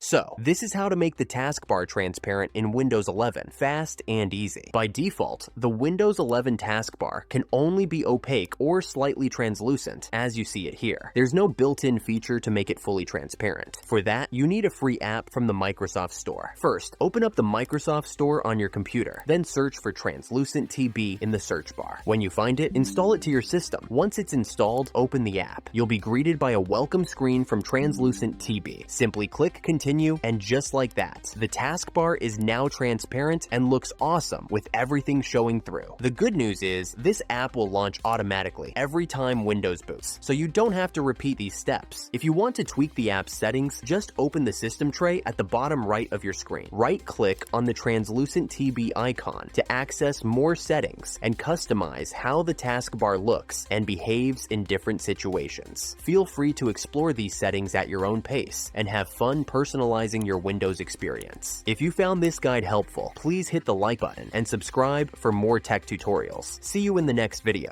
So, this is how to make the taskbar transparent in Windows 11, fast and easy. By default, the Windows 11 taskbar can only be opaque or slightly translucent, as you see it here. There's no built-in feature to make it fully transparent. For that, you need a free app from the Microsoft Store. First, open up the Microsoft Store on your computer, then search for TranslucentTB in the search bar. When you find it, install it to your system. Once it's installed, open the app. You'll be greeted by a welcome screen from TranslucentTB. Simply click Continue, and just like that, the taskbar is now transparent and looks awesome with everything showing through. The good news is, this app will launch automatically every time Windows boots, so you don't have to repeat these steps. If you want to tweak the app's settings, just open the system tray at the bottom right of your screen. Right-click on the TranslucentTB icon to access more settings and customize how the taskbar looks and behaves in different situations. Feel free to explore these settings at your own pace and have fun personalizing your Windows experience. If you found this guide helpful, please hit the like button and subscribe for more tech tutorials. See you in the next video.